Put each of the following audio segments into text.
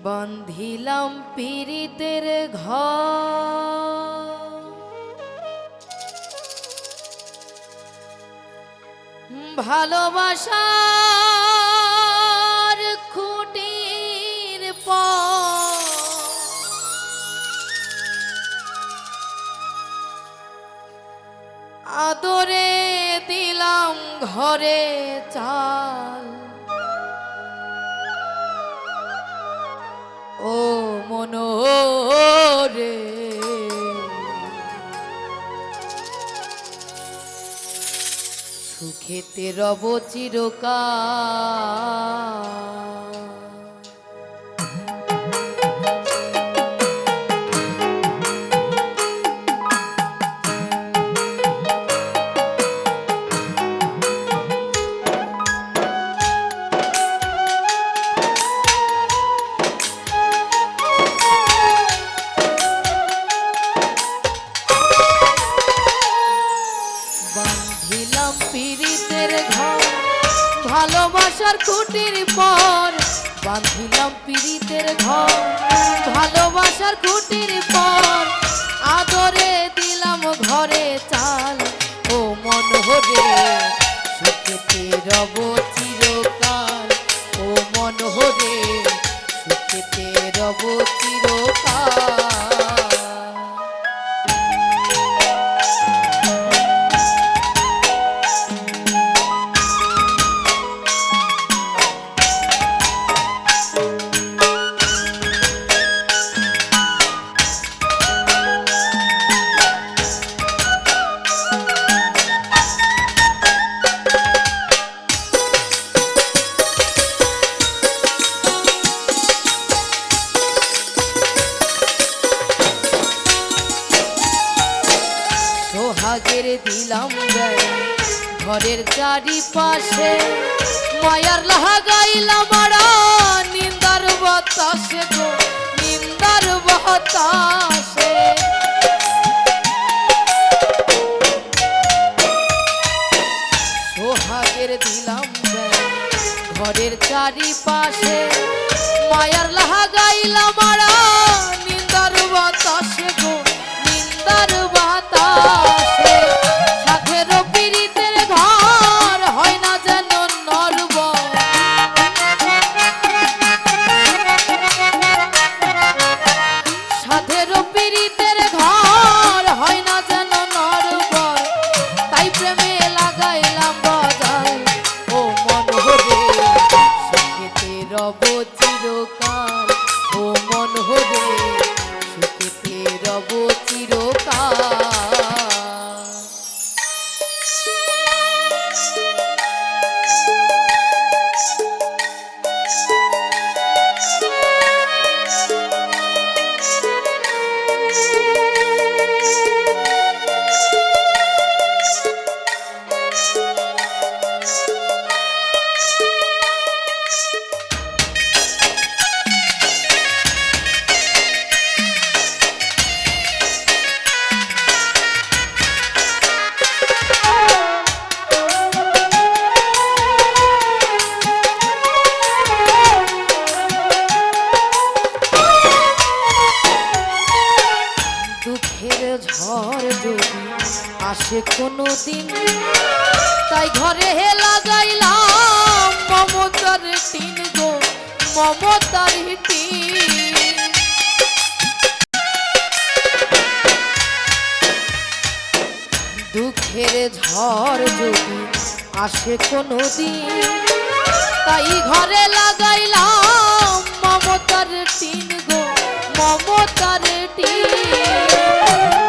বান্ধিলাম পীড়িতের ঘর, ভালোবাসার খুঁটির পর আদরে দিলাম ঘরে চাল। ও মনোরে সুখেতে রব চিরকাল। বান্ধিলাম পীড়িতের ঘর, ভালোবাসার খুঁটির পর। বান্ধিলাম পীড়িতের ঘর, ভালোবাসার খুঁটির পর আদরে দিলাম ঘরে চাল। ও মন হরে সুখেতে রব চিরকাল। ও মন হরে সুখেতে রব চিরকাল। সোহাগের দিলাম গায়ে ঘরের চারিপাশে, মায়ার লাগাইলাম আড়া নিন্দার বাতাসে গো নিন্দার বাতাসে। সোহাগের দিলাম গায়ে ঘরের চারিপাশে, মায়ার লাগাইলাম আড়া নিন্দার বাতাসে গো নিন্দার বাতাসে। সাথের পীড়িতের ঘর হয় না যেন নরবর, সাথের পীড়িতের ঘর হয় না যেন নরবর। তাই প্রেমে লাগাইলাম বাজার। ও মন হরে সুখেতে রব চিরকাল। ও মন হরে সুখেতে রব চিরকাল। ঝড় যদি আসে কোনো দিন, তাই ঘরে লাগাইলাম মমতার টিন গো মমতার টিন। দুঃখের ঝড় যদি আসে কোনো দিন, তাই ঘরে লাগাইলাম মমতার টিন গো মমতার টিন।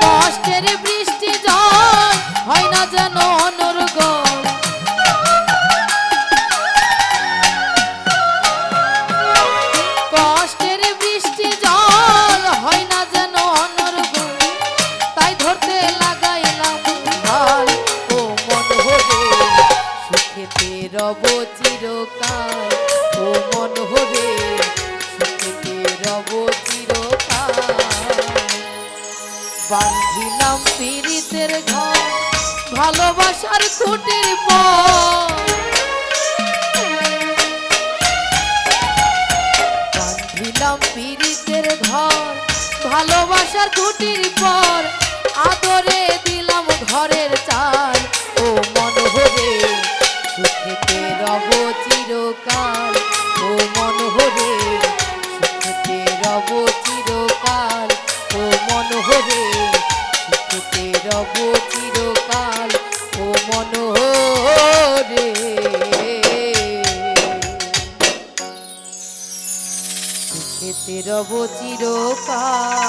কষ্টের বৃষ্টি জল হয় না যেন অনর্গল, কষ্টের বৃষ্টি জল হয় না যেন অনর্গল। তাই ধরতে লাগাইলাম ভাল। ও মন হরে সুখেতে রব চিরকাল। ও মন হরে সুখেতে রব চিরকাল। বান্ধিলাম পীড়িতের ঘর, ভালোবাসার খুঁটির পর বান্ধিলাম ভালোবাসার খুঁটির পর আদরে দিলাম ঘরের চাল ও মনোহরে সুখেতে রব চিরকাল ও মনোহরে সুখেতে রব চিরকাল ও মনোহরে সুখেতে রব চিরকাল ও মনোহরে সুখেতে রব চিরকাল।